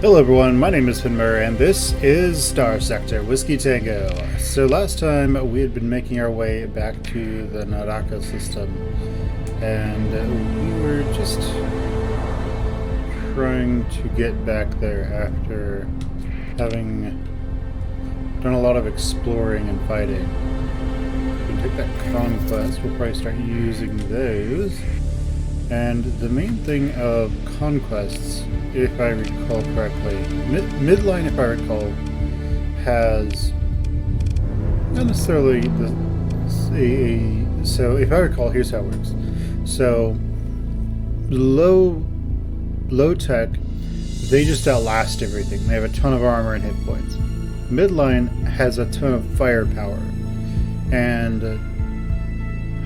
Hello everyone, my name is Muir and this is Starsector Whiskey Tango. So last time we had been making our way back to the Naraka system and we were just trying to get back there after having done a lot of exploring and fighting. We can take that conquest, we'll probably start using those. And the main thing of conquests, if I recall correctly, midline, if I recall, has not necessarily so if I recall, here's how it works. So low tech, they just outlast everything. They have a ton of armor and hit points. Midline has a ton of firepower, and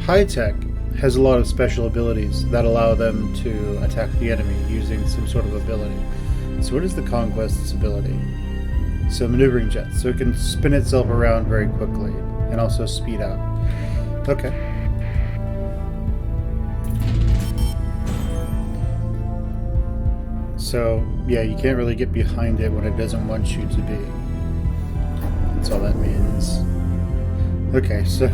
high tech has a lot of special abilities that allow them to attack the enemy using some sort of ability. So what is the Conquest's ability? So maneuvering jets, so it can spin itself around very quickly and also speed up. Okay. So yeah, you can't really get behind it when it doesn't want you to be. That's all that means. Okay, so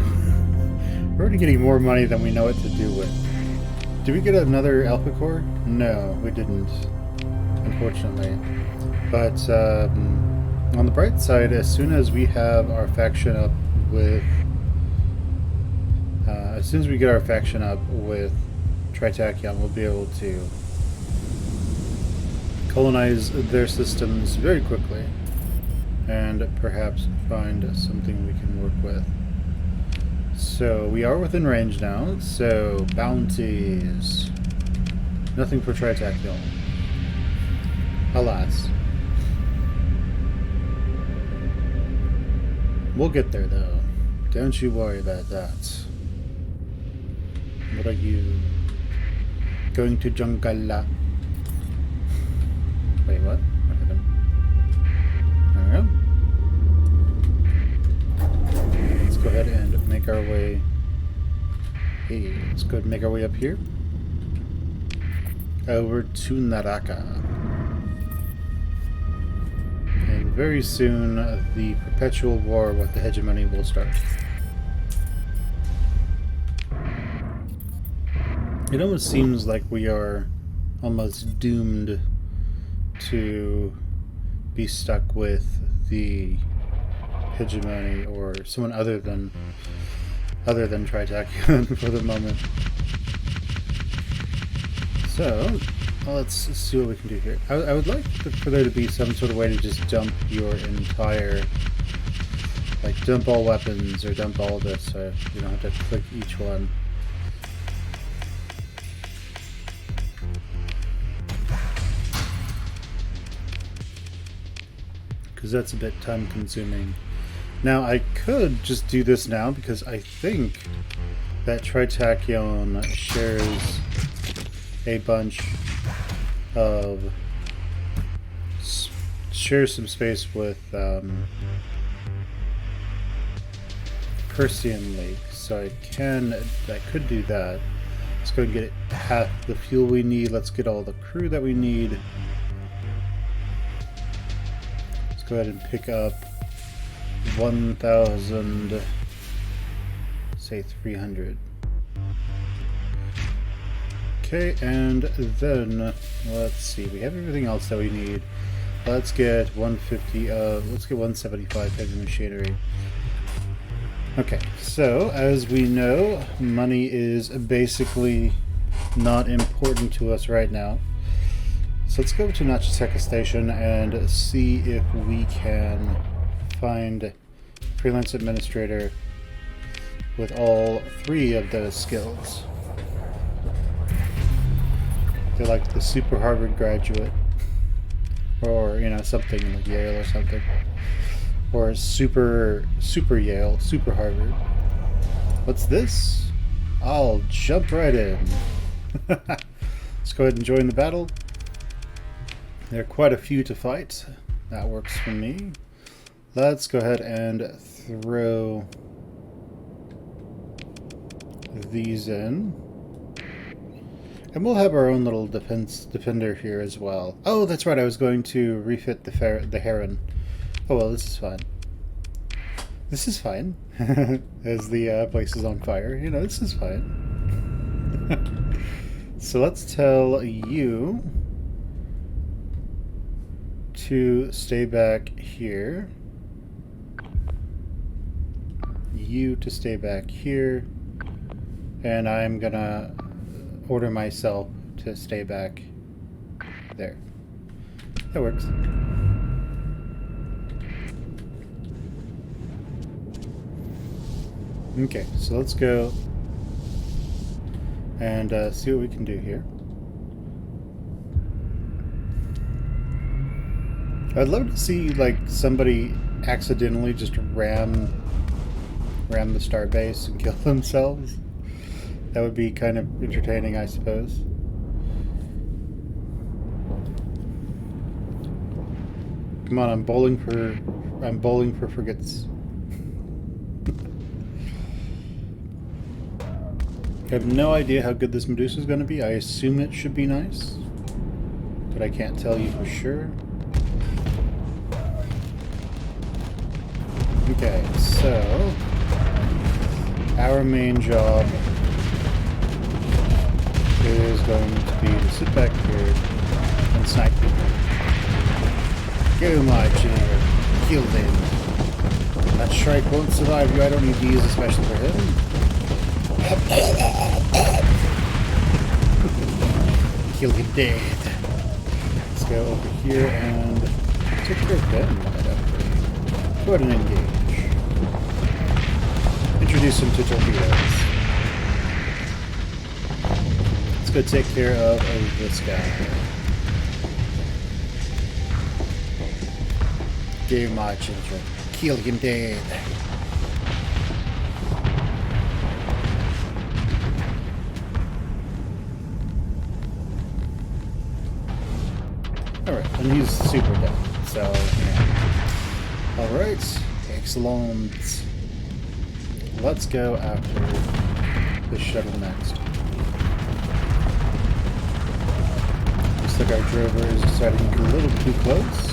we're already getting more money than we know what to do with. Did we get another Alpha Core? No, we didn't, unfortunately. But on the bright side, as soon as we have our faction up with, as soon as we get our faction up with Tritachyon, we'll be able to colonize their systems very quickly, and perhaps find something we can work with. So we are within range now, so bounties. Nothing for Tritachyon. Alas. We'll get there though. Don't you worry about that. What are you? Going to Jungala? Wait, what? What happened? There we go. Let's go ahead and make our way. Hey, let's go ahead and make our way up here. Over to Naraka. And very soon the perpetual war with the hegemony will start. It almost seems like we are almost doomed to be stuck with the hegemony or someone other than Tritachyon for the moment. So let's see what we can do here. I would like for there to be some sort of way to just dump your entire, like dump all weapons or dump all this, so you don't have to click each one. Because that's a bit time consuming. Now I could just do this now because I think that Tritachyon shares a bunch of shares some space with Persian Lake, so I could do that. Let's go and get half the fuel we need. Let's get all the crew that we need. Go ahead and pick up 1,000, say 300. Okay, and then let's see, we have everything else that we need. Let's get 150, let's get 175 heavy machinery. Okay, so as we know, money is basically not important to us right now. So let's go to Nachiteka Station and see if we can find freelance administrator with all three of those skills. They're like the super Harvard graduate, or you know, something like Yale or something, or super Yale, super Harvard. What's this? I'll jump right in. Let's go ahead and join the battle. There are quite a few to fight. That works for me. Let's go ahead and throw these in. And we'll have our own little defender here as well. Oh, that's right, I was going to refit the Heron. Oh well, this is fine. This is fine. As the place is on fire. You know, this is fine. So let's tell you to stay back here. You to stay back here. And I'm gonna order myself to stay back there. That works. Okay, so let's go and see what we can do here. I'd love to see like somebody accidentally just ram the star base and kill themselves. That would be kind of entertaining, I suppose. Come on, I'm bowling for frigates. I have no idea how good this Medusa is going to be. I assume it should be nice, but I can't tell you for sure. Okay, so our main job is going to be to sit back here and snipe people. Go, my children. Kill them. That Shrike won't survive you. I don't need to use a special for him. Kill him dead. Let's go over here and take care of them. Go ahead and engage. Introduce him to torpedoes. Let's go take care of this guy. Dear my children, kill him dead. Alright, and he's super dead, so yeah. Alright, excellent. Let's go after the shuttle next. Looks like our drover is deciding to get a little too close.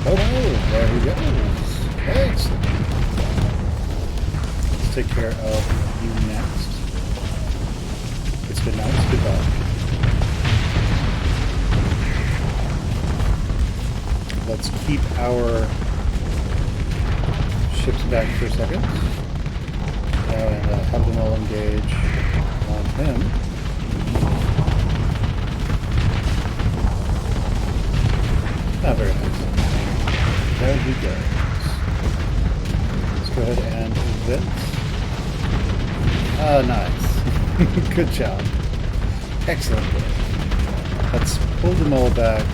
Oh no, there he goes. Excellent. Let's take care of you next. It's been nice, goodbye. Let's keep our ships back for a second. And have them all engage on him. Ah, very nice. There he goes. Let's go ahead and vent. Ah, nice. Good job. Excellent work. Let's pull them all back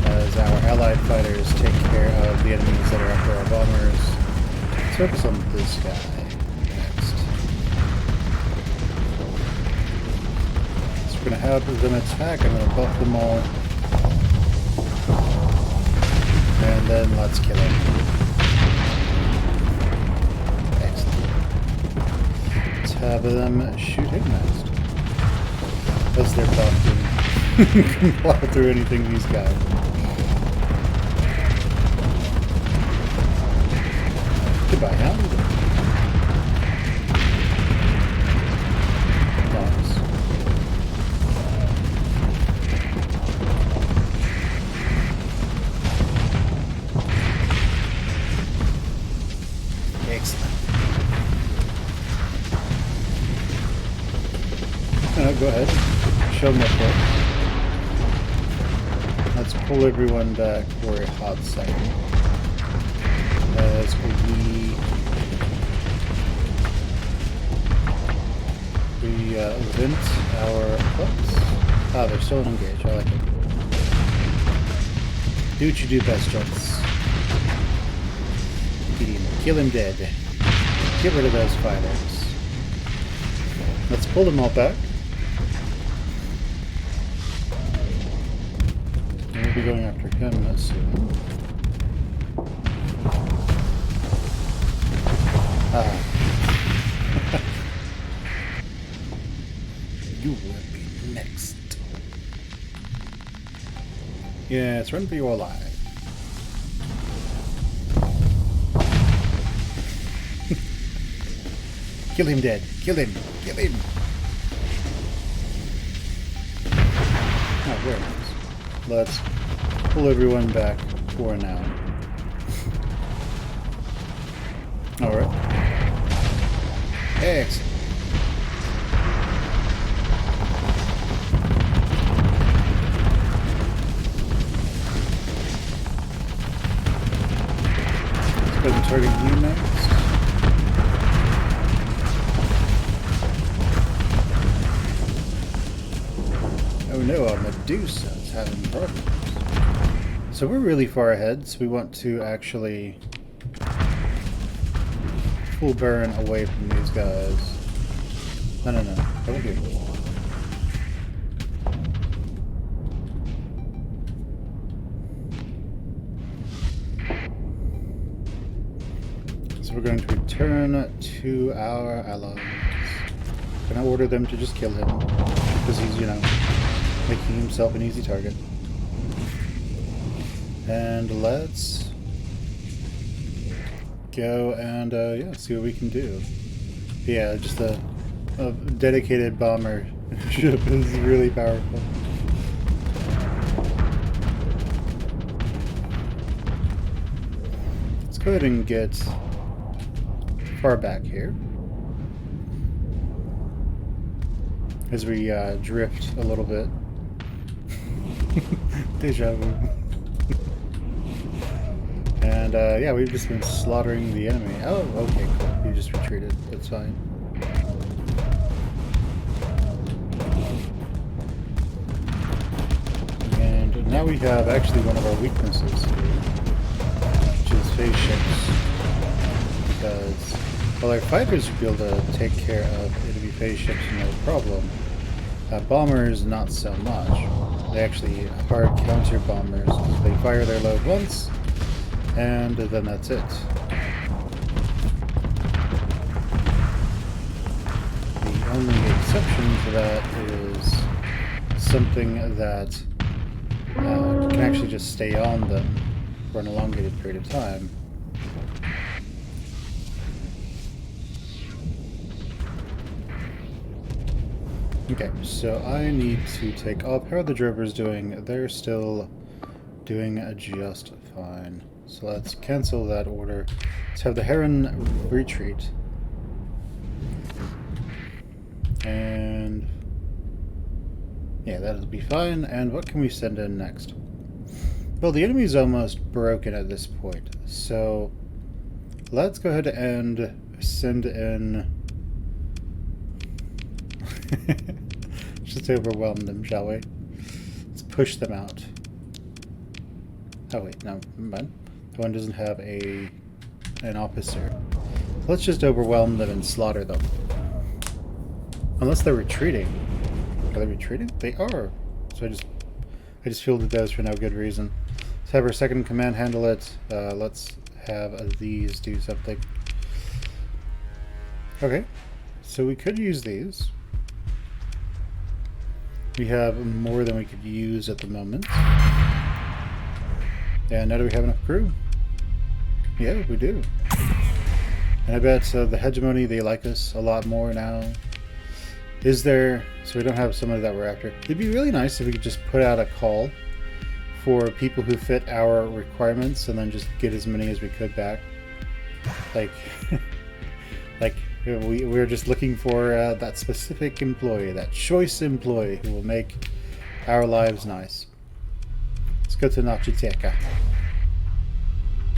as our allied fighters take care of the enemies that are after our bombers. Let's focus on this guy next. So we're going to have them attack. I'm going to buff them all. And then let's kill him. Excellent. Let's have them shoot him next. As they're buffed and can plow through anything he's got. Goodbye, Hound. Nice. Excellent. Go ahead. Show them up there. Let's pull everyone back for a hot second. As we vent our hooks. Ah, they're still engaged. I like it. Do what you do best, Jones. Get him. Kill him dead. Get rid of those fighters. Let's pull them all back. And we'll be going after him soon. Yes, run for your life. Kill him dead. Kill him. Kill him. Oh, very nice. Let's pull everyone back for now. Alright. Excellent. Let's go and target you next. Oh no, our Medusa is having problems. So we're really far ahead, so we want to actually full burn away from these guys. No. That'll do. So we're going to return to our allies. Gonna order them to just kill him because he's, you know, making himself an easy target. And let's go and yeah, see what we can do. Yeah, just a dedicated bomber ship is really powerful. Let's go ahead and get far back here as we drift a little bit. Deja vu. And yeah, we've just been slaughtering the enemy. Oh, okay, cool. You just retreated. That's fine. And now we have actually one of our weaknesses here, which is phase ships. Because while our fighters would be able to take care of enemy phase ships no problem, bombers not so much. They actually hard counter bombers. They fire their load once, and then that's it. The only exception to that is something that can actually just stay on them for an elongated period of time. Okay, so I need to take off. How are the drovers doing? They're still doing just fine. So let's cancel that order. Let's have the Heron retreat. And yeah, that'll be fine. And what can we send in next? Well, the enemy's almost broken at this point. So let's go ahead and send in... Just overwhelm them, shall we? Let's push them out. Oh wait, no, never mind. The one doesn't have an officer. Let's just overwhelm them and slaughter them. Unless they're retreating. Are they retreating? They are. So I just fielded those for no good reason. Let's have our second command handle it. Let's have these do something. Okay, so we could use these. We have more than we could use at the moment. And now do we have enough crew? Yeah, we do. And I bet the hegemony, they like us a lot more now. Is there... So we don't have somebody that we're after. It'd be really nice if we could just put out a call for people who fit our requirements and then just get as many as we could back. Like... like... We're just looking for that specific employee, that choice employee who will make our lives nice. Let's go to Nachiteka.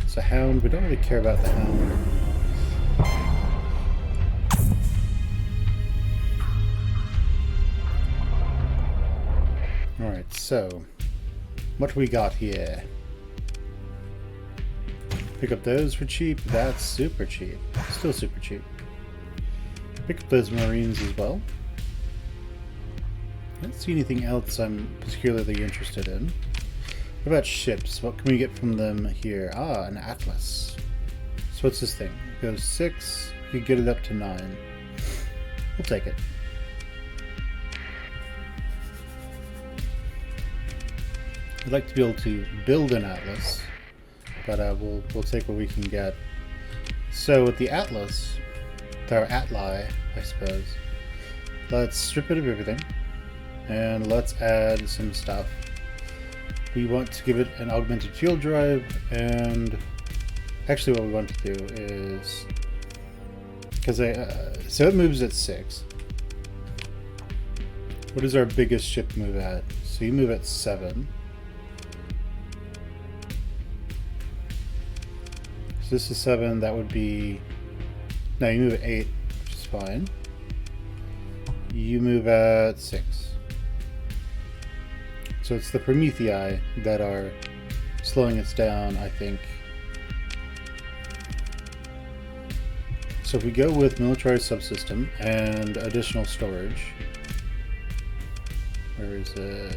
It's a hound. We don't really care about the hound. Alright, so what we got here? Pick up those for cheap. That's super cheap. Still super cheap. Pick up those Marines as well. I don't see anything else I'm particularly interested in. What about ships? What can we get from them here? Ah, an Atlas. So what's this thing? It goes 6. We could get it up to 9. We'll take it. I'd like to be able to build an Atlas, but we'll take what we can get. So with the Atlas, our Atli, I suppose, let's strip it of everything, and let's add some stuff. We want to give it an augmented fuel drive, and actually what we want to do is, because so it moves at 6. What is our biggest ship move at? So you move at 7. So this is 7, that would be, no, you move at 8, which is fine. You move at 6. So it's the Promethei that are slowing us down, I think. So if we go with military subsystem and additional storage, where is it?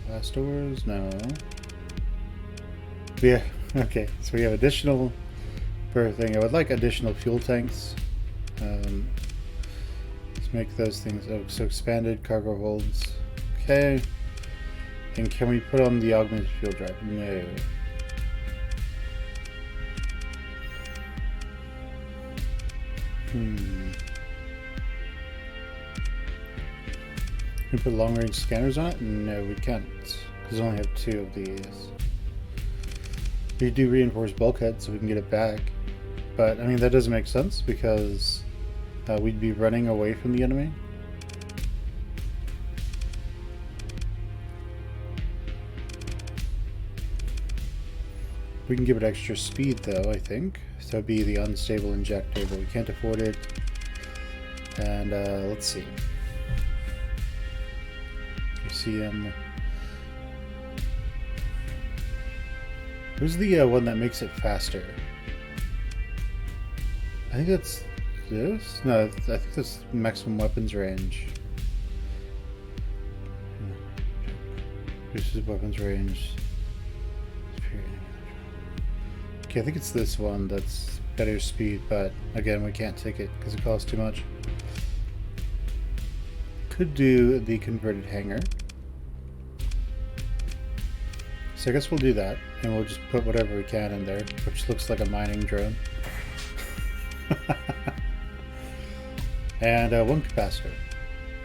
Glass doors? No. Yeah, okay, so we have additional per thing. I would like additional fuel tanks. Let's make those things. Oh, so expanded cargo holds. Okay. And can we put on the augmented fuel drive? No. Can we put long range scanners on it? No, we can't. Because we only have 2 of these. We do reinforced bulkhead so we can get it back. But, I mean, that doesn't make sense because we'd be running away from the enemy. We can give it extra speed, though, I think. So it'd be the unstable injector, but we can't afford it. And, let's see. You see him. Who's the one that makes it faster? I think that's this? No, I think that's maximum weapons range. Reduces weapons range. Okay, I think it's this one that's better speed, but again, we can't take it because it costs too much. Could do the converted hangar. So I guess we'll do that, and we'll just put whatever we can in there, which looks like a mining drone. And 1 capacitor.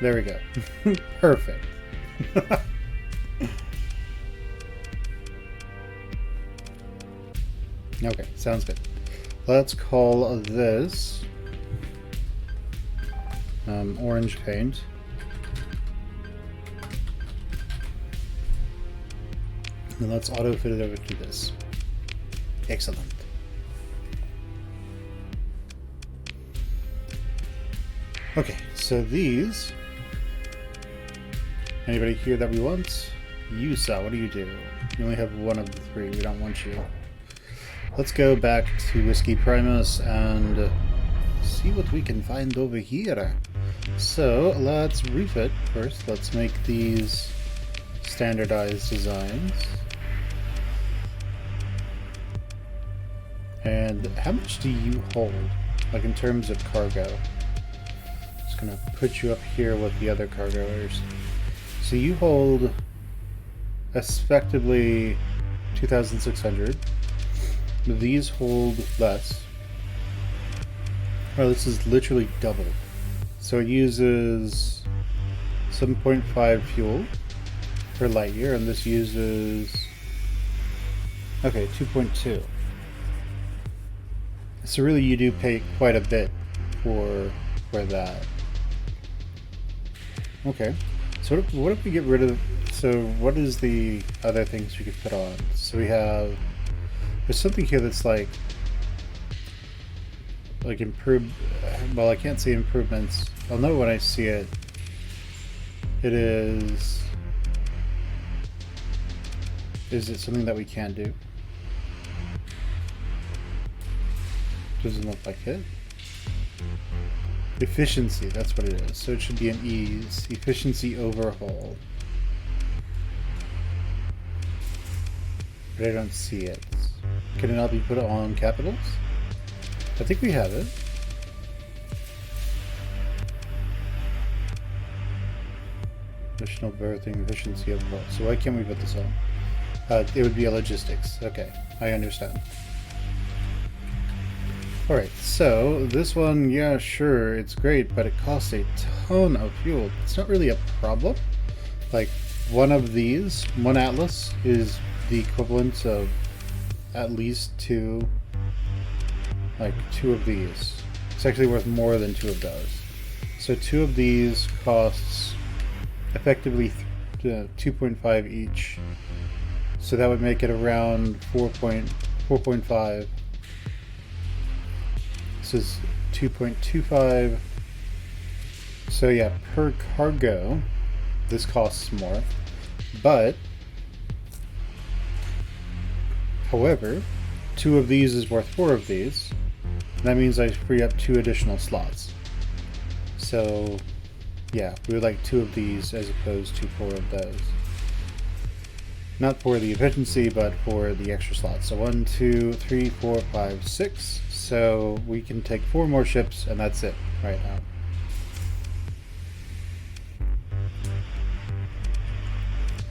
There we go. Perfect. Okay, sounds good. Let's call this orange paint. And let's auto fit it over to this. Excellent. Okay, so these. Anybody here that we want? You saw. What do? You only have 1 of the 3. We don't want you. Let's go back to Whiskey Primus and see what we can find over here. So let's refit first. Let's make these standardized designs. And how much do you hold, like in terms of cargo? Just gonna put you up here with the other cargoers. So you hold effectively 2,600. These hold less. Oh, this is literally double. So it uses 7.5 fuel per light year, and this uses, okay, 2.2. So really you do pay quite a bit for that. Okay, so what if we get rid of, so what is the other things we could put on? So we have, there's something here that's like improved, well, I can't see improvements. I'll know when I see it. It is it something that we can do? Doesn't look like it. Efficiency, that's what it is. So it should be an ease. Efficiency overhaul. But I don't see it. Can it not be put on capitals? I think we have it. Additional berthing efficiency of the boat. So why can't we put this on? It would be a logistics. Okay, I understand. Alright, so this one, yeah, sure, it's great, but it costs a ton of fuel. It's not really a problem. Like, one of these, one Atlas, is the equivalent of at least two of these. It's actually worth more than two of those. So two of these costs effectively 2.5 each. So that would make it around 4.5. This is 2.25. So yeah, per cargo, this costs more. But, however, two of these is worth four of these. That means I free up 2 additional slots. So, yeah, we would like 2 of these as opposed to 4 of those. Not for the efficiency, but for the extra slots. So 1, 2, 3, 4, 5, 6. So we can take 4 more ships, and that's it right now.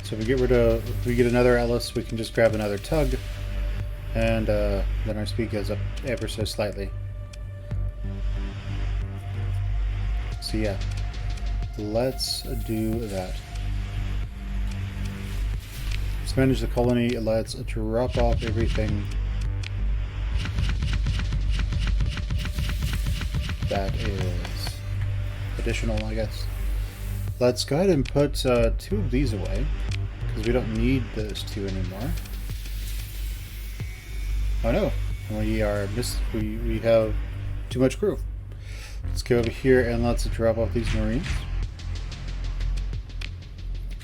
So if we get another Atlas, we can just grab another tug, and then our speed goes up ever so slightly. So yeah, let's do that. Let's manage the colony. Let's drop off everything that is additional, I guess. Let's go ahead and put 2 of these away, because we don't need those 2 anymore. Oh no, we have too much crew. Let's go over here and let's drop off these Marines.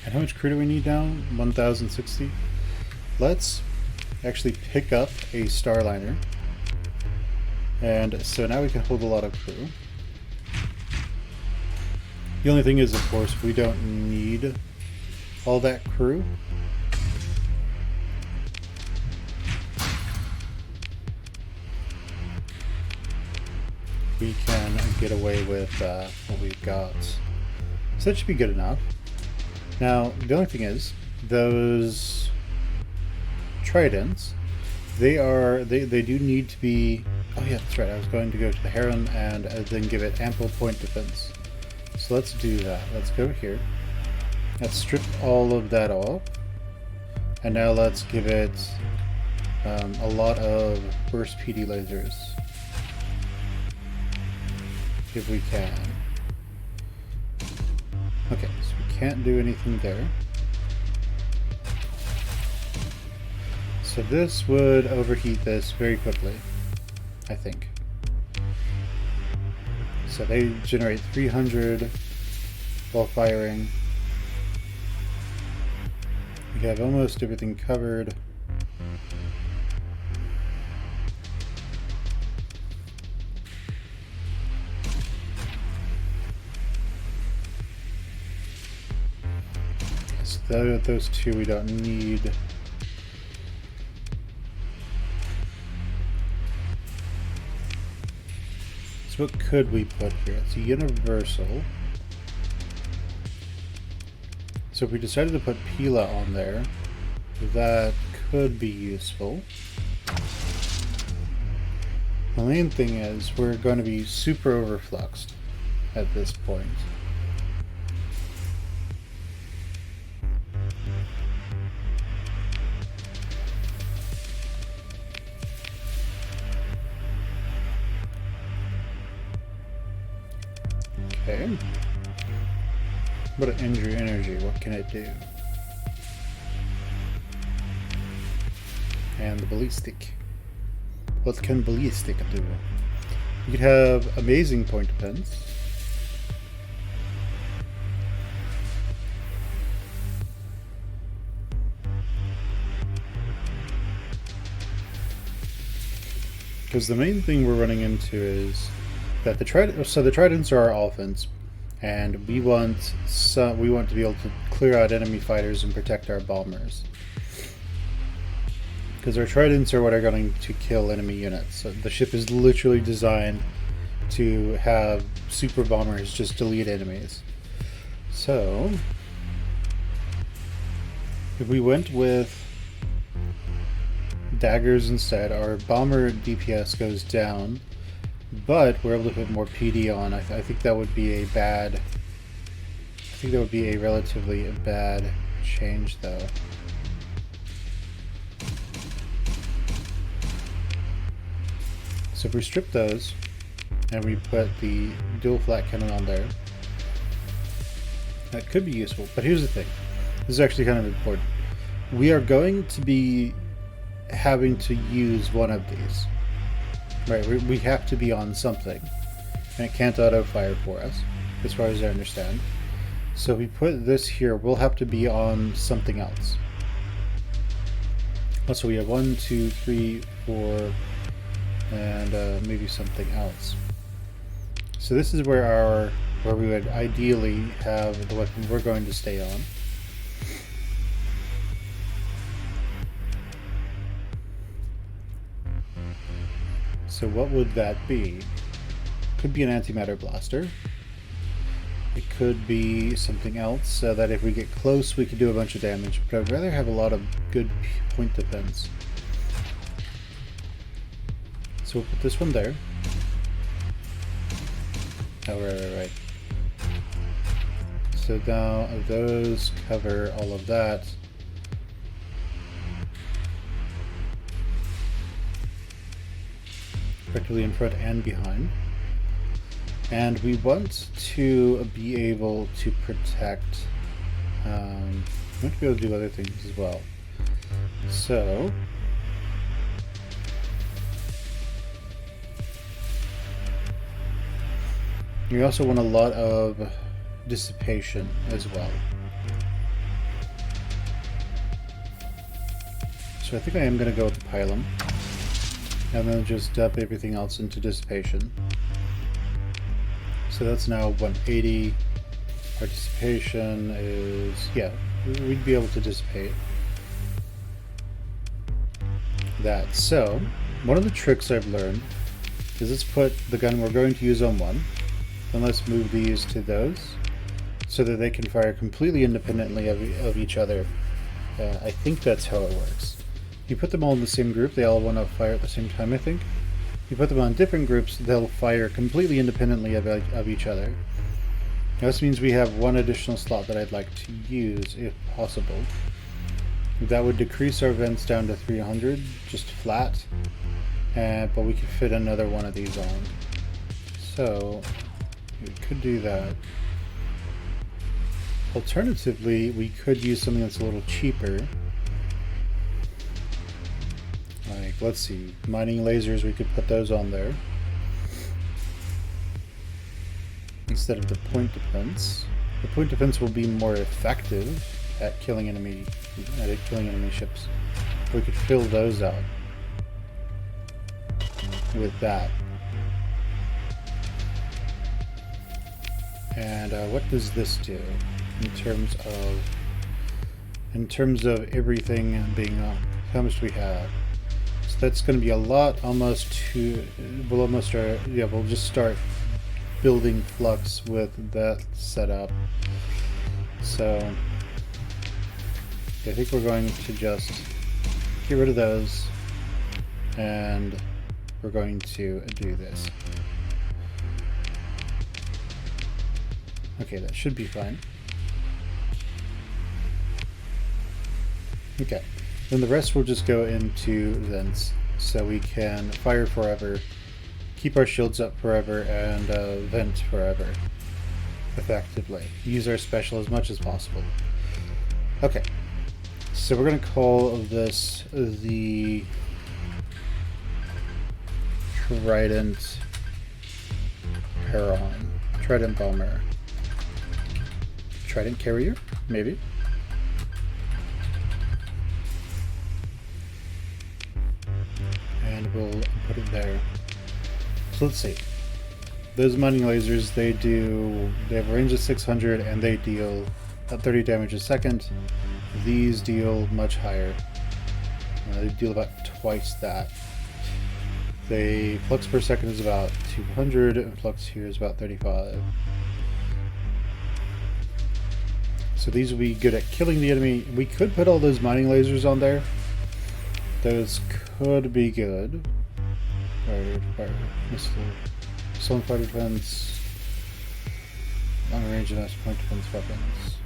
And how much crew do we need now? 1,060. Let's actually pick up a Starliner. And so now we can hold a lot of crew. The only thing is, of course, we don't need all that crew. We can get away with what we've got. So that should be good enough. Now, the only thing is, those tridents, they do need to be... Oh yeah, that's right, I was going to go to the Heron and then give it ample point defense. So let's do that. Let's go here. Let's strip all of that off. And now let's give it a lot of burst PD lasers. If we can. Okay, so we can't do anything there. So this would overheat this very quickly, I think. So they generate 300 while firing. We have almost everything covered. So those 2 we don't need. So what could we put here? It's a universal. So if we decided to put Pila on there, that could be useful. The main thing is we're going to be super overfluxed at this point. Okay. What an injury energy, what can it do? And the ballistic. What can ballistic do? You could have amazing point defense. Because the main thing we're running into is that the tridents are our offense, and we want to be able to clear out enemy fighters and protect our bombers. Because our tridents are what are going to kill enemy units. So the ship is literally designed to have super bombers just delete enemies. So If we went with daggers instead, our bomber DPS goes down, but we're able to put more PD on. I think that would be a bad... I think that would be a relatively bad change, though. So if we strip those, and we put the dual flat cannon on there, that could be useful. But here's the thing. This is actually kind of important. We are going to be having to use one of these. Right, we have to be on something. And it can't auto-fire for us, as far as I understand. So if we put this here, we'll have to be on something else. So we have 1, 2, 3, 4, and maybe something else. So this is where we would ideally have the weapon we're going to stay on. So what would that be? Could be an antimatter blaster. It could be something else, so that if we get close we could do a bunch of damage, but I'd rather have a lot of good point defense. So we'll put this one there. Oh, right. So now those cover all of that. Effectively in front and behind. And we want to be able to protect, we want to be able to do other things as well. So, we also want a lot of dissipation as well. So I think I am going to go with the pylon. And then just dump everything else into dissipation. So that's now 180. Our dissipation is, yeah, we'd be able to dissipate that. So, one of the tricks I've learned is let's put the gun we're going to use on one, and let's move these to those, so that they can fire completely independently of each other. I think that's how it works. You put them all in the same group, they all want to fire at the same time, I think. You put them on different groups, they'll fire completely independently of each other. Now, this means we have one additional slot that I'd like to use, if possible. That would decrease our vents down to 300, just flat, but we could fit another one of these on. So, we could do that. Alternatively, we could use something that's a little cheaper. Like, let's see, mining lasers, we could put those on there instead of the point defense. The point defense will be more effective at killing enemy ships. We could fill those out with that. And what does this do in terms of everything being on? How much do we have? That's going to be a lot, we'll just start building flux with that setup. So I think we're going to just get rid of those, and we're going to do this. Okay, that should be fine. Okay. Then the rest will just go into vents, so we can fire forever, keep our shields up forever, and vent forever, effectively. Use our special as much as possible. Okay, so we're going to call this the Trident Heron. Trident Bomber. Trident Carrier? Maybe. And we'll put it there. So let's see. Those mining lasers, they have a range of 600 and they deal 30 damage a second. These deal much higher. They deal about twice that. The flux per second is about 200 and flux here is about 35. So So these will be good at killing the enemy. We could put all those mining lasers on there. Those could be good. Fire, missile, assault fire defense, long range and point defense weapons.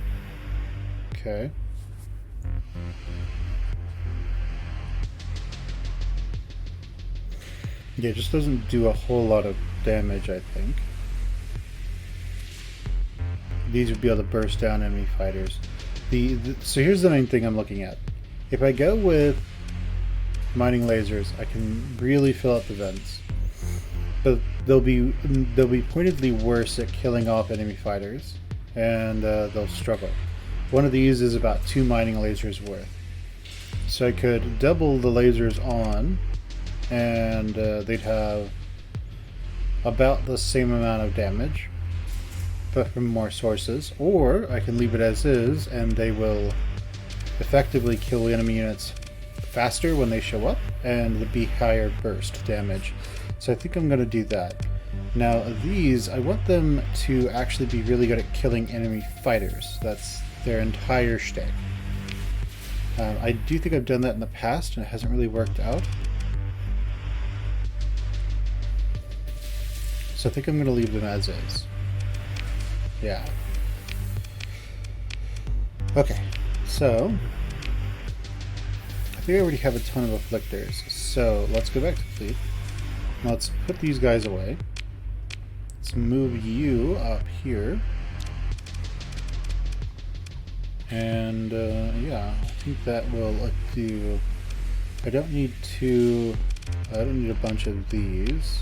Okay. Yeah, it just doesn't do a whole lot of damage, I think. These would be able to burst down enemy fighters. So here's the main thing I'm looking at. If I go with mining lasers, I can really fill up the vents, but they'll be pointedly worse at killing off enemy fighters, and they'll struggle. One of these is about 2 mining lasers worth, so I could double the lasers on, and they'd have about the same amount of damage, but from more sources. Or I can leave it as is, and they will effectively kill enemy units faster when they show up, and be higher burst damage. So I think I'm going to do that. Now these, I want them to actually be really good at killing enemy fighters. That's their entire shtick. I do think I've done that in the past, and it hasn't really worked out. So I think I'm going to leave them as is. Yeah. Okay, so I think I already have a ton of afflictors, so let's go back to fleet. Now let's put these guys away. Let's move you up here. And yeah, I think that will do. I don't need a bunch of these.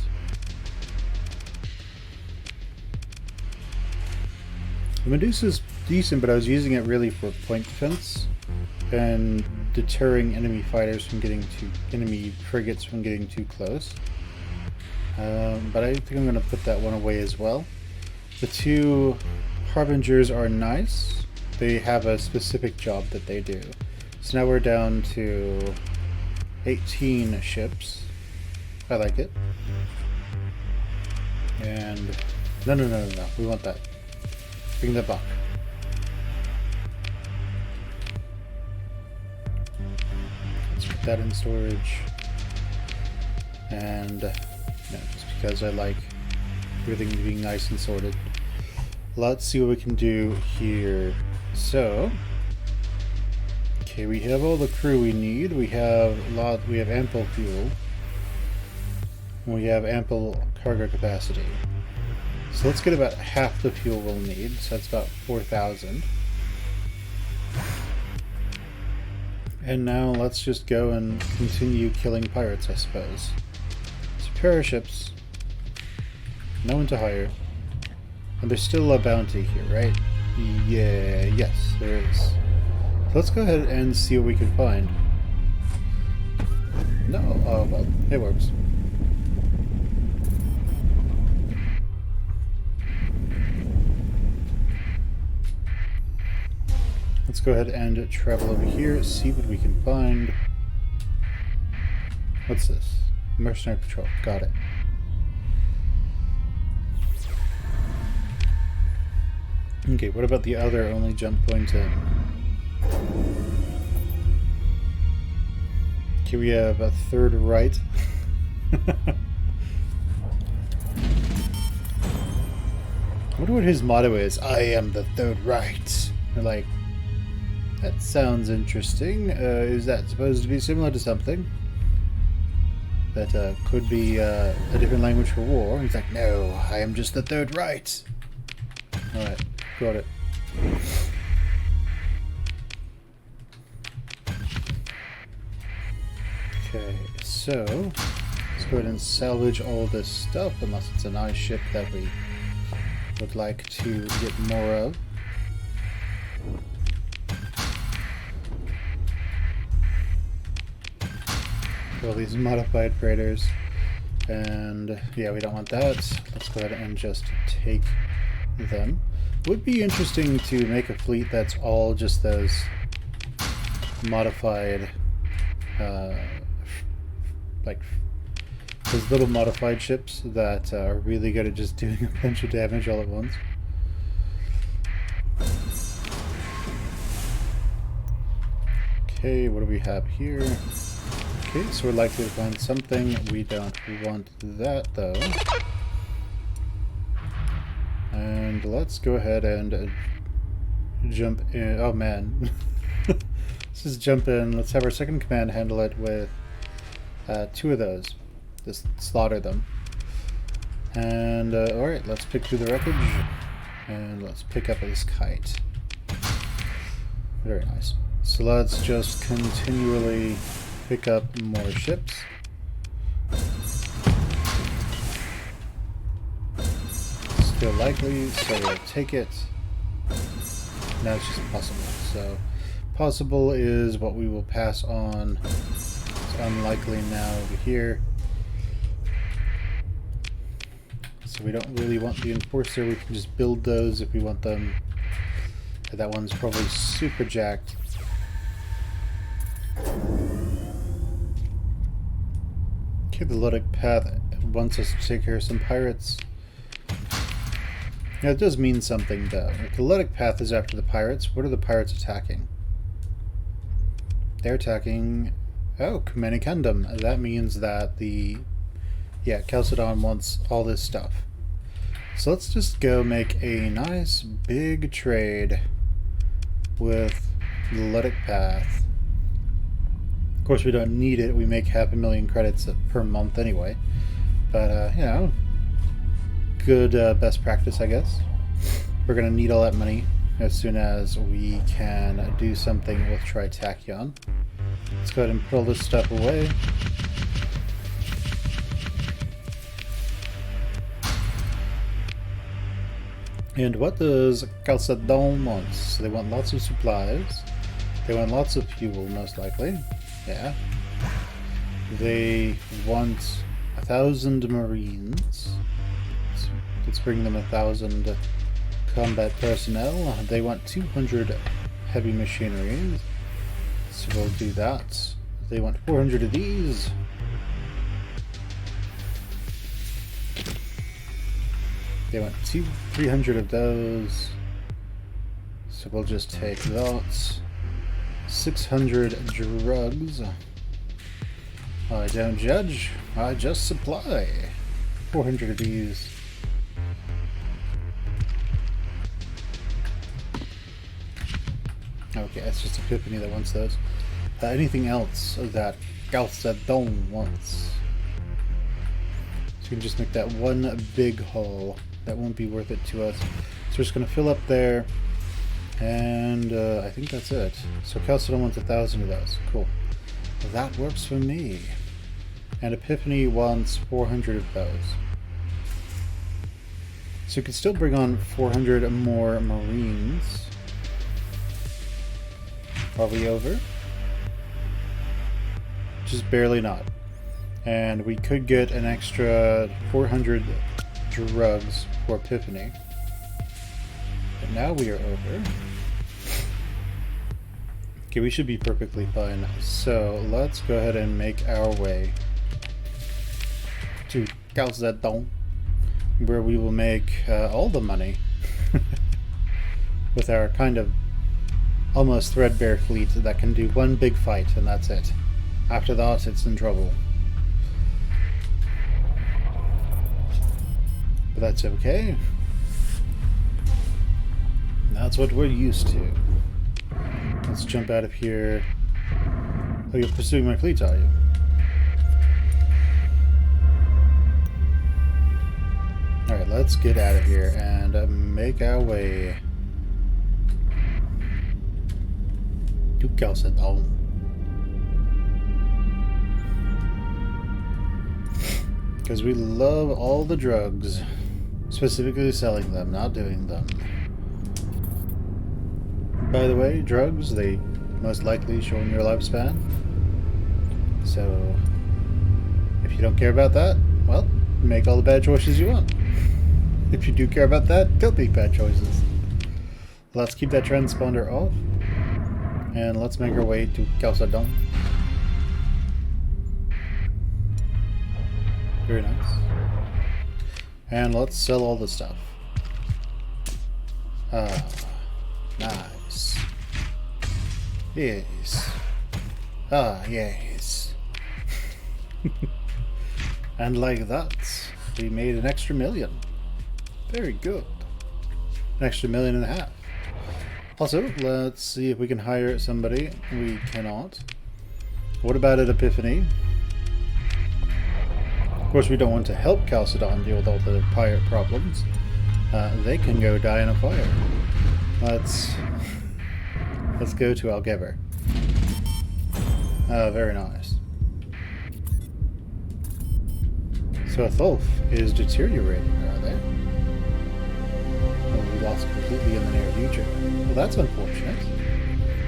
The Medusa's decent, but I was using it really for point defense and deterring enemy fighters from getting enemy frigates from getting too close. But I think I'm going to put that one away as well. The 2 Harbingers are nice. They have a specific job that they do. So now we're down to 18 ships. I like it. And no, we want that. Bring that back. Let's put that in storage. And no, just because I like everything being nice and sorted. Let's see what we can do here. So, okay, we have all the crew we need. We have ample fuel. We have ample cargo capacity. So let's get about half the fuel we'll need. So that's about 4,000. And now let's just go and continue killing pirates, I suppose. So paraships. No one to hire. And there's still a bounty here, right? Yeah, yes, there is. So let's go ahead and see what we can find. No, oh well, it works. Let's go ahead and travel over here, see what we can find. What's this? Mercenary Patrol. Got it. Okay, what about the other only jump point in? Okay, we have a third right. I wonder what his motto is. I am the third right. They're like, that sounds interesting. Is that supposed to be similar to something? That could be a different language for war. He's like, no, I am just the third right. Alright, got it. Okay, so let's go ahead and salvage all this stuff, unless it's a nice ship that we would like to get more of. All these modified freighters, and yeah, we don't want that. Let's go ahead and just take them. Would be interesting to make a fleet that's all just those modified, like those little modified ships that are really good at just doing a bunch of damage all at once. Okay, what do we have here? Okay, so we're likely to find something. We don't want that, though. And let's go ahead and jump in. Oh, man. Let's just jump in. Let's have our second command handle it with 2 of those. Just slaughter them. And, alright, let's pick through the wreckage. And let's pick up this kite. Very nice. So let's just continually pick up more ships. Still likely, so we'll take it. Now it's just possible. So possible is what we will pass on. It's unlikely now over here. So we don't really want the enforcer. We can just build those if we want them. That one's probably super jacked. Okay, the Luddic Path wants us to take care of some pirates. Now, it does mean something, though. If the Luddic Path is after the pirates, what are the pirates attacking? They're attacking... Oh, Kumenikundum. That means that the... Yeah, Chalcedon wants all this stuff. So let's just go make a nice big trade with the Luddic Path. Of course, we don't need it. We make 500,000 credits per month anyway. But, you know, good best practice, I guess. We're going to need all that money as soon as we can do something with Tritachyon. Let's go ahead and put all this stuff away. And what does Chalcedon want? So they want lots of supplies. They want lots of fuel, most likely. Yeah. They want 1,000 marines. So let's bring them 1,000 combat personnel. They want 200 heavy machinery. So we'll do that. They want 400 of these. They want 300 of those. So we'll just take that. 600 drugs. I don't judge, I just supply. 400 of these. Okay, it's just Epiphany that wants those. Anything else that Chalcedon wants? So we can just make that one big haul. That won't be worth it to us. So we're just going to fill up there. And I think that's it. So Chalcedon wants 1,000 of those. Cool. That works for me. And Epiphany wants 400 of those. So we can still bring on 400 more marines. Are we over? Just barely not. And we could get an extra 400 drugs for Epiphany. But now we are over. Okay, we should be perfectly fine. So let's go ahead and make our way to Chalcedon, where we will make all the money with our kind of almost threadbare fleet that can do one big fight and that's it. After that, it's in trouble. But that's okay. That's what we're used to. Let's jump out of here. Oh, you're pursuing my fleet, are you? Alright, let's get out of here and make our way to Chalcedon. Because we love all the drugs. Specifically selling them, not doing them. By the way, drugs, they most likely shorten your lifespan. So, if you don't care about that, well, make all the bad choices you want. If you do care about that, don't make bad choices. Let's keep that transponder off. And let's make our way to Chalcedon. Very nice. And let's sell all the stuff. Ah, nice. Yes. Ah, yes. And like that, we made an extra million. Very good. An extra $1.5 million. Also, let's see if we can hire somebody. We cannot. What about at Epiphany? Of course, we don't want to help Chalcedon deal with all the pirate problems. They can go die in a fire. Let's go to Algeber. Very nice. So Atholf is deteriorating, are they? Well, we lost completely in the near future. Well, that's unfortunate.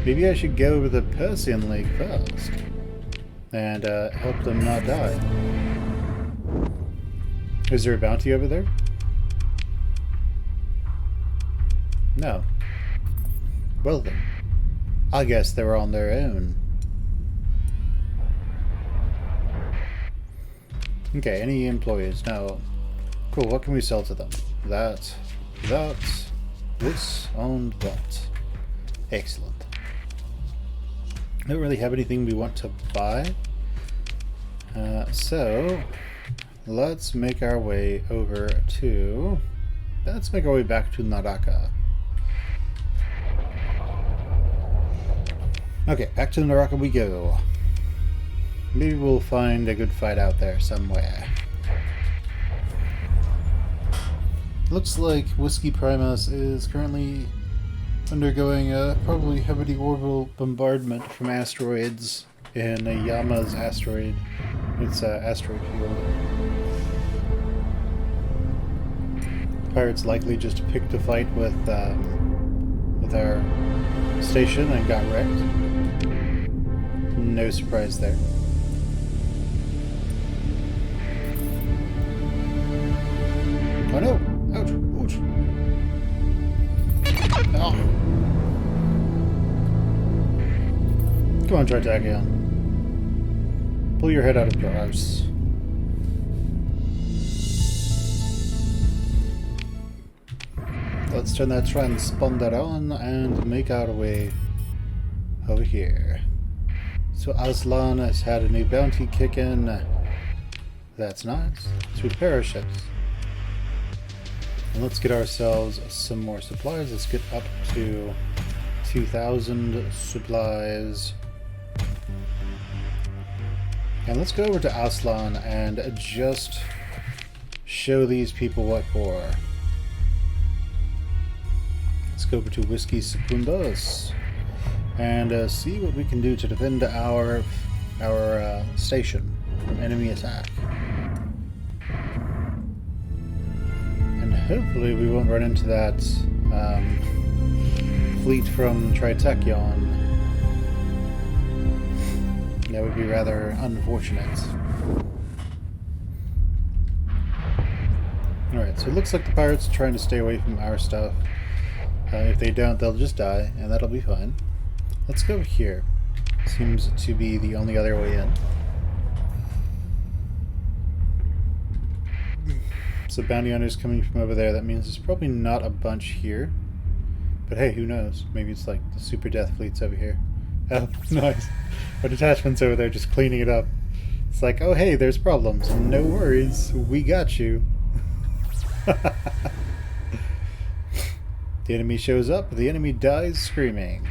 Maybe I should go over the Persian League first and help them not die. Is there a bounty over there? No. Well then, I guess they're on their own. Okay, any employees? No. Cool, what can we sell to them? That, this, and that. Excellent. Don't really have anything we want to buy. So, let's make our way over to... Let's make our way back to Naraka. Okay, back to Naraka we go. Maybe we'll find a good fight out there somewhere. Looks like Whiskey Primus is currently undergoing a probably heavy orbital bombardment from asteroids in Yama's asteroid. It's asteroid field. Pirates likely just picked a fight with our station and got wrecked. No surprise there. Oh no! Ouch! Ouch! Oh. Come on, Tritachyon. Pull your head out of your arse. Let's turn that transponder on and make our way over here. So Aslan has had a new bounty kick in. That's nice. Let's repair our ships. And let's get ourselves some more supplies. Let's get up to 2,000 supplies. And let's go over to Aslan and just show these people what for. Let's go over to Whiskey Secundos and see what we can do to defend our station from enemy attack. And hopefully we won't run into that fleet from Tritachyon. That would be rather unfortunate. Alright, so it looks like the pirates are trying to stay away from our stuff. If they don't, they'll just die, and that'll be fine. Let's go here. Seems to be the only other way in. So bounty hunters coming from over there, that means there's probably not a bunch here. But hey, who knows? Maybe it's like the super death fleet's over here. Oh, nice. Our detachment's over there just cleaning it up. It's like, oh hey, there's problems. No worries, we got you. The enemy shows up, the enemy dies screaming.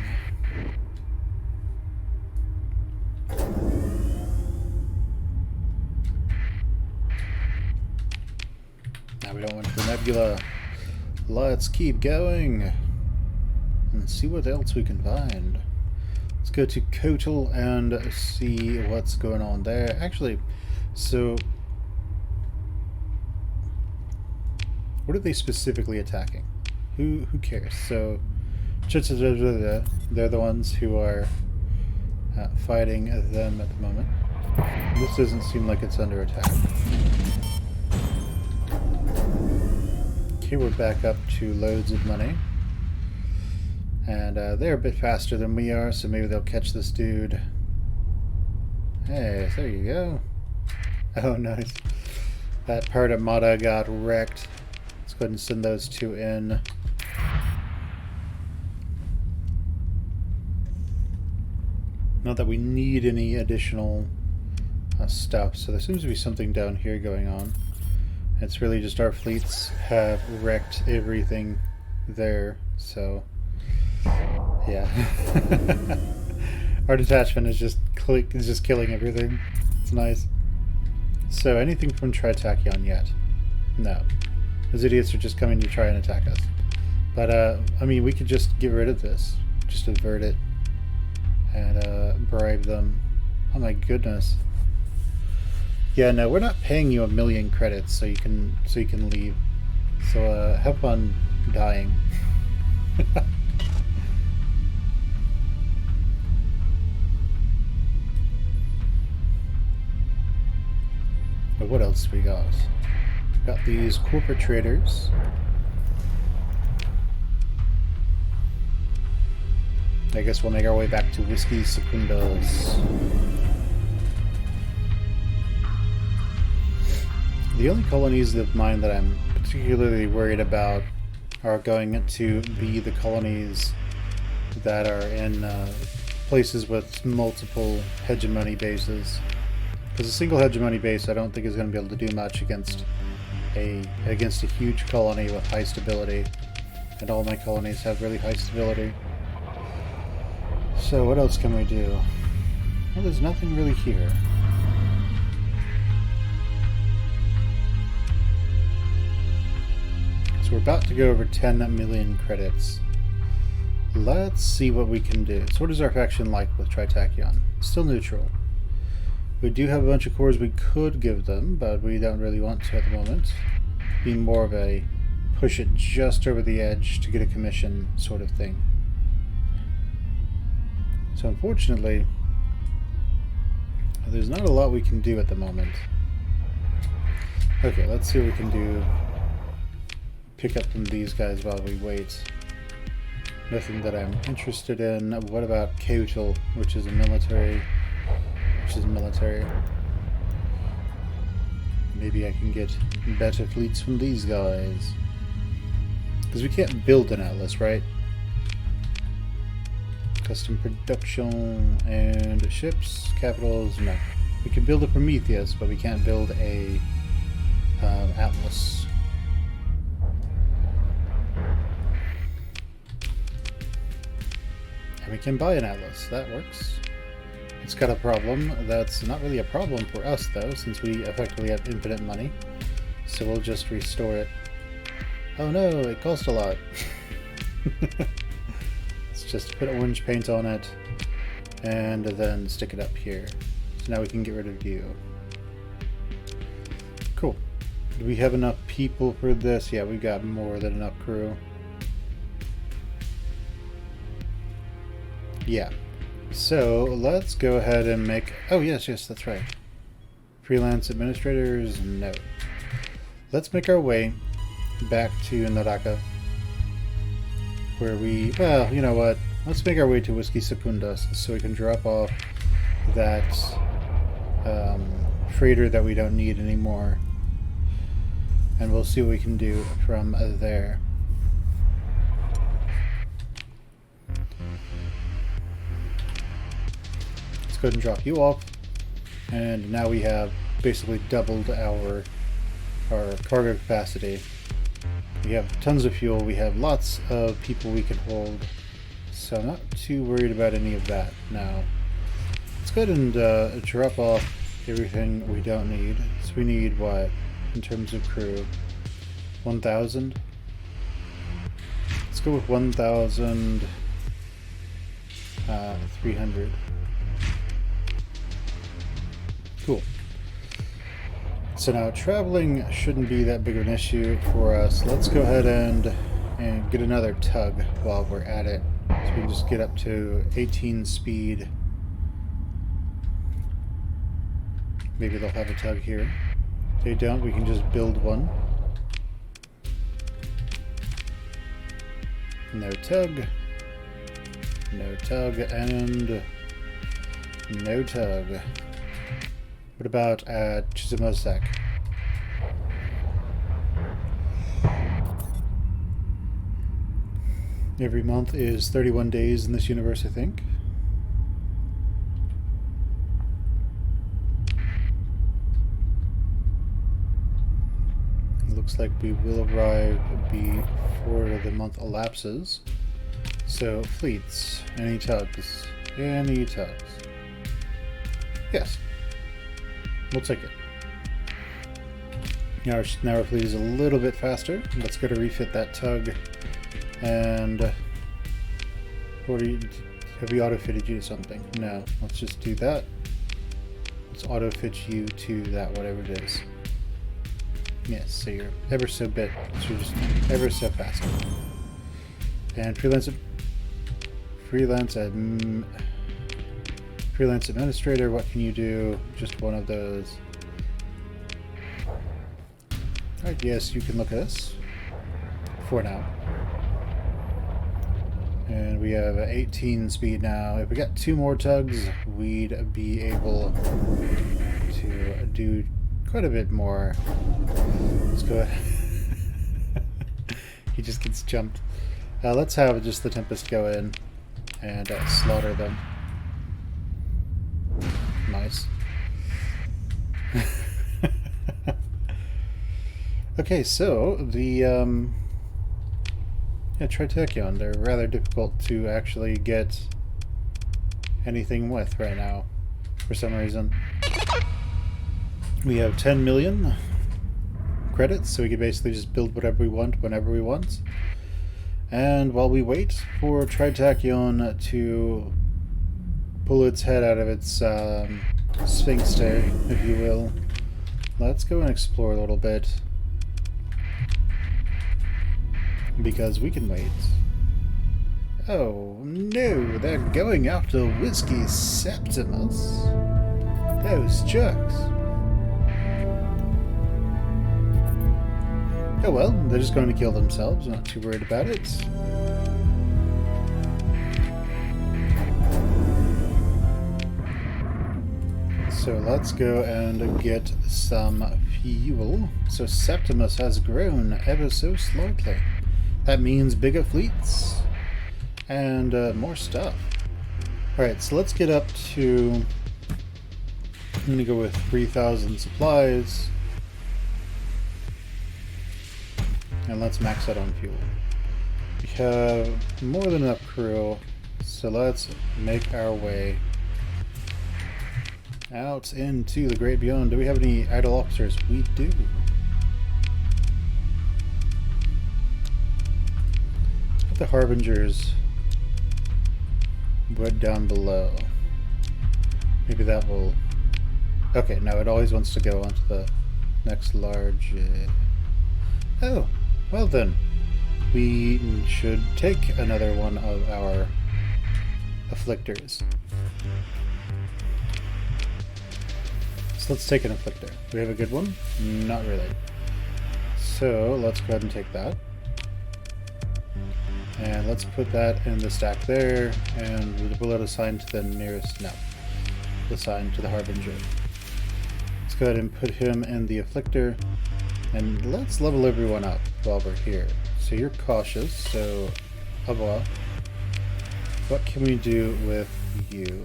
Now we don't want the nebula. Let's keep going and see what else we can find. Let's go to Kotal and see what's going on there. Actually, so what are they specifically attacking? Who cares? So they're the ones who are fighting them at the moment. This doesn't seem like it's under attack. Okay, we're back up to loads of money. And they're a bit faster than we are, so maybe they'll catch this dude. Hey, there you go. Oh, nice. That part of Mata got wrecked. Let's go ahead and send those two in. Not that we need any additional stuff. So there seems to be something down here going on. It's really just our fleets have wrecked everything there. So yeah, our detachment is just killing everything. It's nice. So anything from Tritachyon yet? No. Those idiots are just coming to try and attack us. But I mean, we could just get rid of this, just avert it, and bribe them. Oh my goodness. Yeah, no, we're not paying you 1,000,000 credits so you can leave. So have fun dying. But what else we got? Got these corporate traders. I guess we'll make our way back to Whiskey Secundos. The only colonies of mine that I'm particularly worried about are going to be the colonies that are in places with multiple hegemony bases. Because a single hegemony base I don't think is going to be able to do much against a huge colony with high stability. And all my colonies have really high stability. So what else can we do? Well, there's nothing really here. So we're about to go over 10 million credits. Let's see what we can do. So what is our faction like with Tritachyon? Still neutral. We do have a bunch of cores we could give them, but we don't really want to at the moment. Be more of a push it just over the edge to get a commission sort of thing. So unfortunately, there's not a lot we can do at the moment. Okay, let's see what we can do. Pick up from these guys while we wait. Nothing that I'm interested in. What about Kautal, which is a military? Maybe I can get better fleets from these guys. Because we can't build an Atlas, right? Custom production and ships, capitals, no. We can build a Prometheus, but we can't build a Atlas. And we can buy an Atlas, that works. It's got a problem. That's not really a problem for us, though, since we effectively have infinite money. So we'll just restore it. Oh no, it cost a lot. Let's just put orange paint on it, and then stick it up here. So now we can get rid of you. Cool. Do we have enough people for this? Yeah, we've got more than enough crew. Yeah. So let's go ahead and make... Oh, yes, that's right. Freelance administrators? No. Let's make our way back to Naraka. Where we... Well, you know what? Let's make our way to Whiskey Secundos so we can drop off that freighter that we don't need anymore. And we'll see what we can do from there. Go ahead and drop you off, and now we have basically doubled our cargo capacity. We have tons of fuel, we have lots of people we can hold, so I'm not too worried about any of that now. Let's go ahead and drop off everything we don't need. So we need what in terms of crew? 1,000? Let's go with 1,300. Cool. So now traveling shouldn't be that big of an issue for us. Let's go ahead and get another tug while we're at it. So we can just get up to 18 speed. Maybe they'll have a tug here. If they don't, we can just build one. No tug. No tug and no tug. What about Chizumosek? Every month is 31 days in this universe, I think. like we will arrive before the month elapses. So, fleets. Any tugs? Any tugs? Yes. We'll take it. Now our fleet is a little bit faster. Let's go to refit that tug. And have we auto-fitted you to something? No. Let's just do that. Let's auto-fit you to that, whatever it is. Yes, so you're ever so bit. So you're just ever so fast. And freelance administrator, what can you do? Just one of those. Alright, yes, you can look at us. For now. And we have 18 speed now. If we got 2 more tugs, we'd be able to do quite a bit more. Let's go ahead. He just gets jumped. Let's have just the Tempest go in and slaughter them. Nice. Okay, so the Tritechon, they're rather difficult to actually get anything with right now for some reason. We have 10 million credits, so we can basically just build whatever we want whenever we want. And while we wait for Tritechon to pull its head out of its sphinxter, if you will, let's go and explore a little bit. Because we can wait. Oh no, they're going after Whiskey Septimus. Those jerks. Oh well, they're just going to kill themselves, not too worried about it. So let's go and get some fuel. So Septimus has grown ever so slightly. That means bigger fleets and more stuff. Alright, so let's get up to... I'm going to go with 3,000 supplies. And let's max out on fuel. We have more than enough crew, so let's make our way out into the great beyond. Do we have any idle officers? We do. The Harbingers right down below. Maybe that will... Okay, no, it always wants to go onto the next large... Oh, well then. We should take another one of our afflictors. So let's take an afflictor. Do we have a good one? Not really. So let's go ahead and take that. And let's put that in the stack there, and we'll assign to the nearest... No. Assign to the Harbinger. Let's go ahead and put him in the Afflictor, and let's level everyone up while we're here. So you're cautious, so... au revoir. What can we do with you?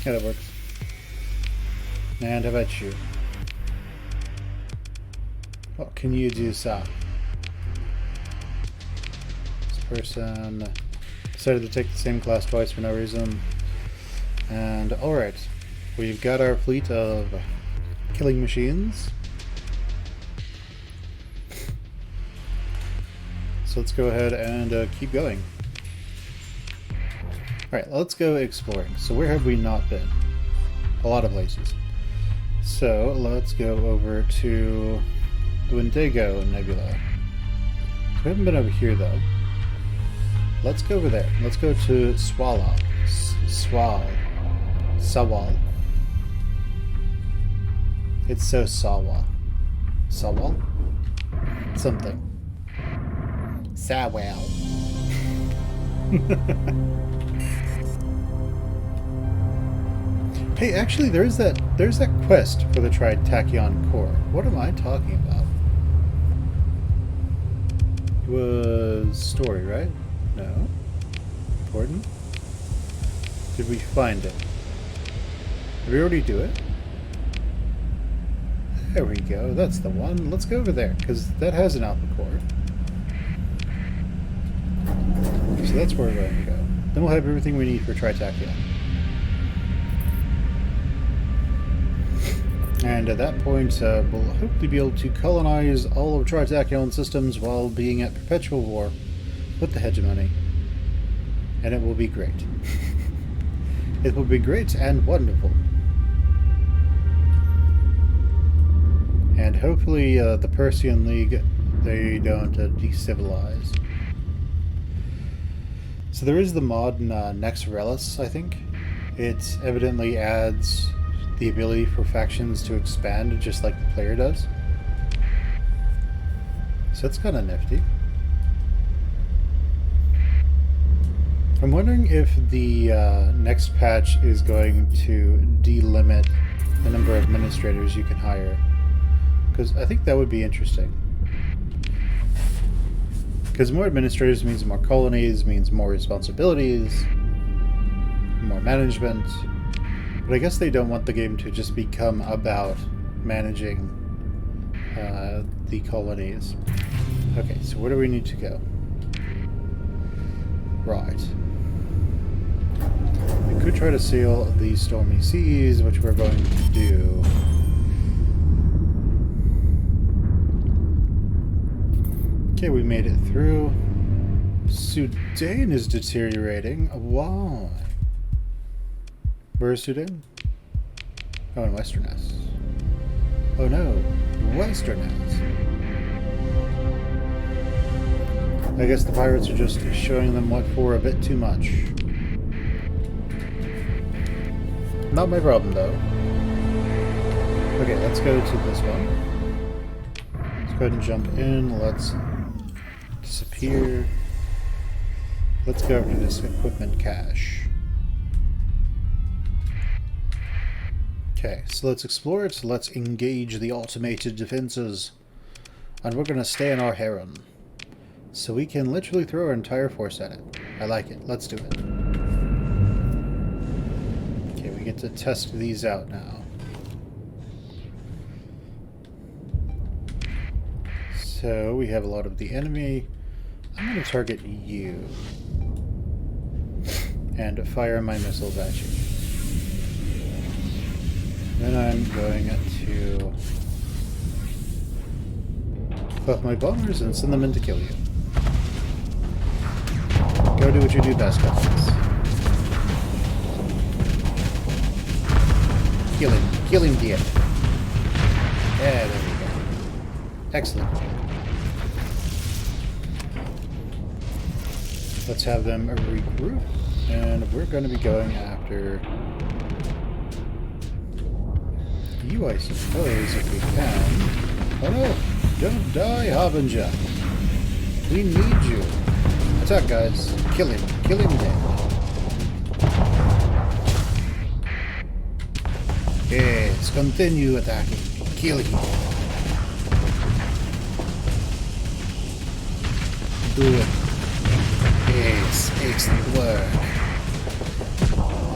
Yeah, that works. And how about you? What can you do, sir? This person decided to take the same class twice for no reason. And alright, we've got our fleet of killing machines. So let's go ahead and keep going. Alright, let's go exploring. So where have we not been? A lot of places. So let's go over to the Wendigo Nebula. We haven't been over here though. Let's go over there. Let's go to Sawal. It's so Sawal. Something. Sawal. Hey, actually, there's that quest for the Tritechon core. What am I talking about? It was story, right? No. Important. Did we find it? Did we already do it? There we go. That's the one. Let's go over there, because that has an alpha core. So that's where we're going to go. Then we'll have everything we need for Tritachyon. And at that point, we'll hopefully be able to colonize all of Tritachyon systems while being at perpetual war with the hegemony. And it will be great. It will be great and wonderful. And hopefully the Persian League, they don't decivilize. So there is the mod Nex Relis, I think. It evidently adds the ability for factions to expand just like the player does. So it's kind of nifty. I'm wondering if the next patch is going to delimit the number of administrators you can hire. Because I think that would be interesting. Because more administrators means more colonies, means more responsibilities, more management. But I guess they don't want the game to just become about managing the colonies. Okay, so where do we need to go? Right. We could try to sail the stormy seas, which we're going to do. Okay, we made it through. Sudan is deteriorating. Why? Where is Sudan? Oh, in Westerness. Oh no, Westerness. I guess the pirates are just showing them what for a bit too much. Not my problem, though. Okay, let's go to this one. Let's go ahead and jump in. Let's disappear. Let's go over to this equipment cache. Okay, so let's explore it. Let's engage the automated defenses. And we're going to stay in our harem. So we can literally throw our entire force at it. I like it. Let's do it. Okay, we get to test these out now. So we have a lot of the enemy. I'm going to target you. And fire my missiles at you. Then I'm going to puff my bombers and send them in to kill you. Go do what you do best, guys. Kill him. Kill him, dear. Yeah, there we go. Excellent. Let's have them regroup. And we're going to be going after you, I suppose, if we can. Oh no! Don't die, Harbinger! We need you! Attack, guys! Kill him! Kill him dead! Yes, continue attacking! Kill him! Do it! Yes, excellent work!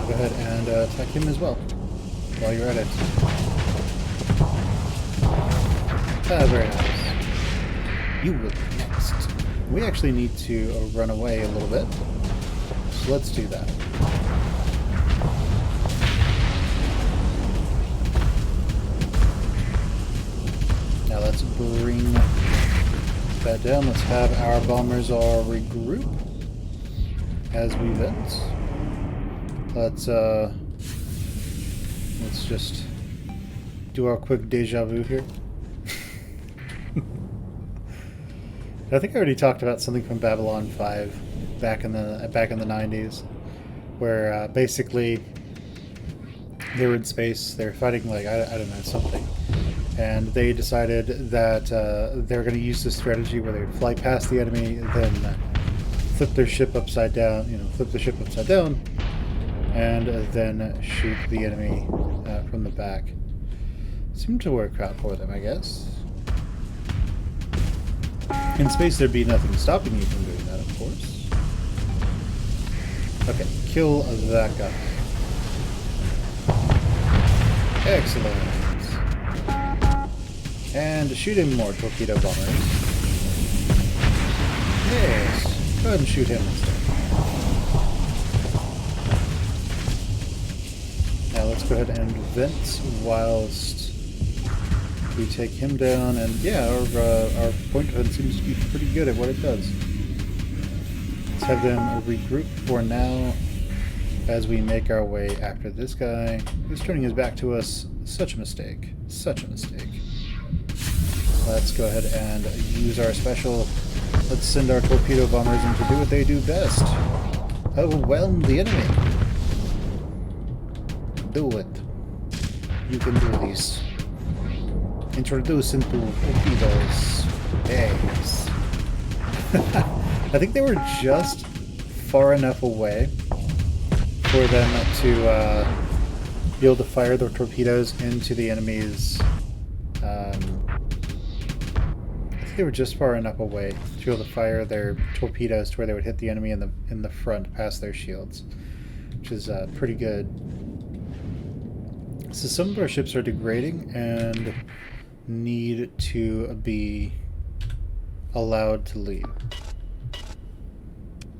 Go ahead and attack him as well, while you're at it. Very nice. You will be next. We actually need to run away a little bit. So let's do that. Now let's bring that down. Let's have our bombers all regroup as we vent. Let's just do our quick deja vu here. I think I already talked about something from Babylon 5 back in the 90s, where basically they were in space, they were fighting like I don't know, something, and they decided that they were going to use this strategy where they would fly past the enemy, then flip their ship upside down, and then shoot the enemy from the back. Seemed to work out for them, I guess. In space, there'd be nothing stopping you from doing that, of course. Okay, kill that guy. Excellent. And shoot him more torpedo bombers. Yes. Go ahead and shoot him instead. Now let's go ahead and vent whilst we take him down. And yeah, our point defense seems to be pretty good at what it does. Let's have them regroup for now as we make our way after this guy who's turning his back to us. Such a mistake. Such a mistake. Let's go ahead and use our special. Let's send our torpedo bombers in to do what they do best. Overwhelm the enemy. Do it. You can do this. Introduce into torpedoes. Yes. I think they were just far enough away for them to be able to fire their torpedoes into the enemy's. I think they were just far enough away to be able to fire their torpedoes to where they would hit the enemy in the front past their shields, which is pretty good. So some of our ships are degrading and need to be allowed to leave. So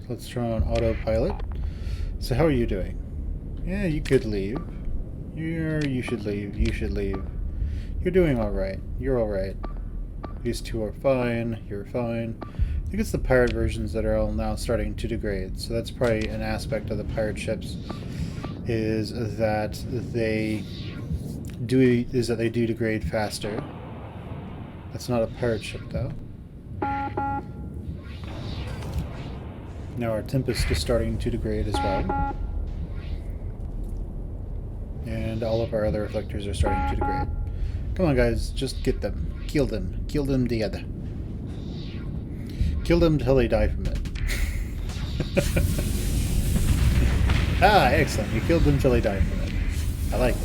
let's turn on autopilot. So how are you doing? Yeah, you could leave. You should leave. You should leave. You're doing alright. You're alright. These two are fine. You're fine. I think it's the pirate versions that are all now starting to degrade. So that's probably an aspect of the pirate ships, is that they do degrade faster. That's not a pirate ship though. Now our Tempest is starting to degrade as well. And all of our other reflectors are starting to degrade. Come on guys, just get them. Kill them. Kill them together. Kill them till they die from it. Ah, excellent. You killed them till they died from it. I like it.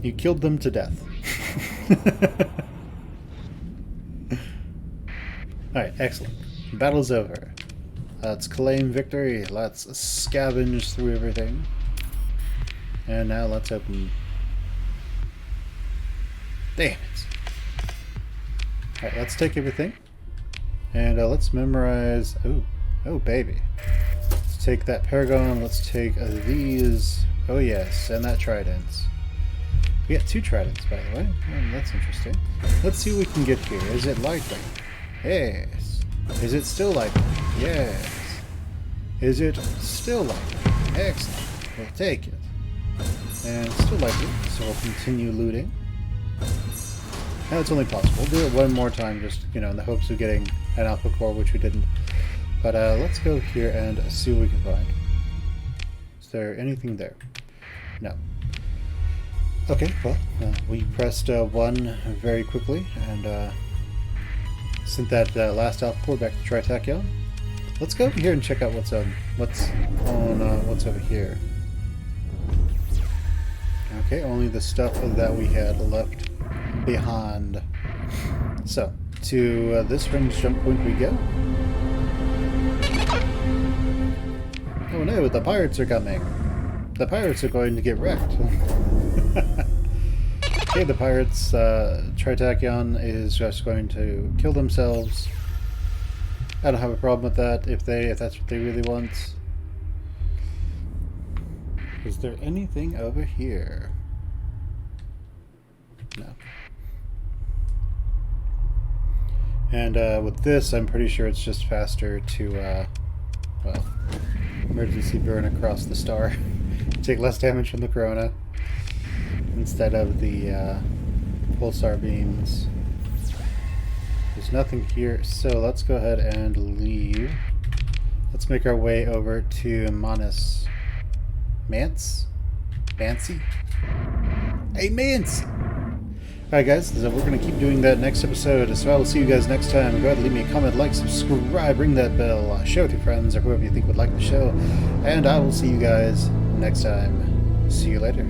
You killed them to death. Alright, excellent. Battle's over. Let's claim victory. Let's scavenge through everything. And now let's open. Damn it. Alright, let's take everything. And let's memorize. Oh baby. Let's take that Paragon. Let's take these. Oh yes, and that Trident. We got 2 Tridents, by the way. That's interesting. Let's see what we can get here. Is it lightning? Yes. Is it still lightning? Yes. Is it still lightning? Excellent. We'll take it. And still lightning, so we'll continue looting. Now it's only possible. We'll do it one more time, just, you know, in the hopes of getting an Alpha Core, which we didn't. But let's go here and see what we can find. Is there anything there? No. Okay, well, we pressed 1 very quickly and sent that last Alpha Core back to Tritachyon. Let's go over here and check out what's over here. Okay, only the stuff that we had left behind. So, to this range jump point we go. Oh no, the pirates are coming. The pirates are going to get wrecked. Okay, the pirates, Tritachyon is just going to kill themselves. I don't have a problem with that if that's what they really want. Is there anything over here? No. And with this, I'm pretty sure it's just faster to, well, emergency burn across the star. Take less damage from the Corona instead of the pulsar beams. There's nothing here, so let's go ahead and leave. Let's make our way over to Manus. Mance? Mancy? Hey, Mance! Alright guys, so we're going to keep doing that next episode, so I will see you guys next time. Go ahead and leave me a comment, like, subscribe, ring that bell, share with your friends or whoever you think would like the show, and I will see you guys next time. See you later.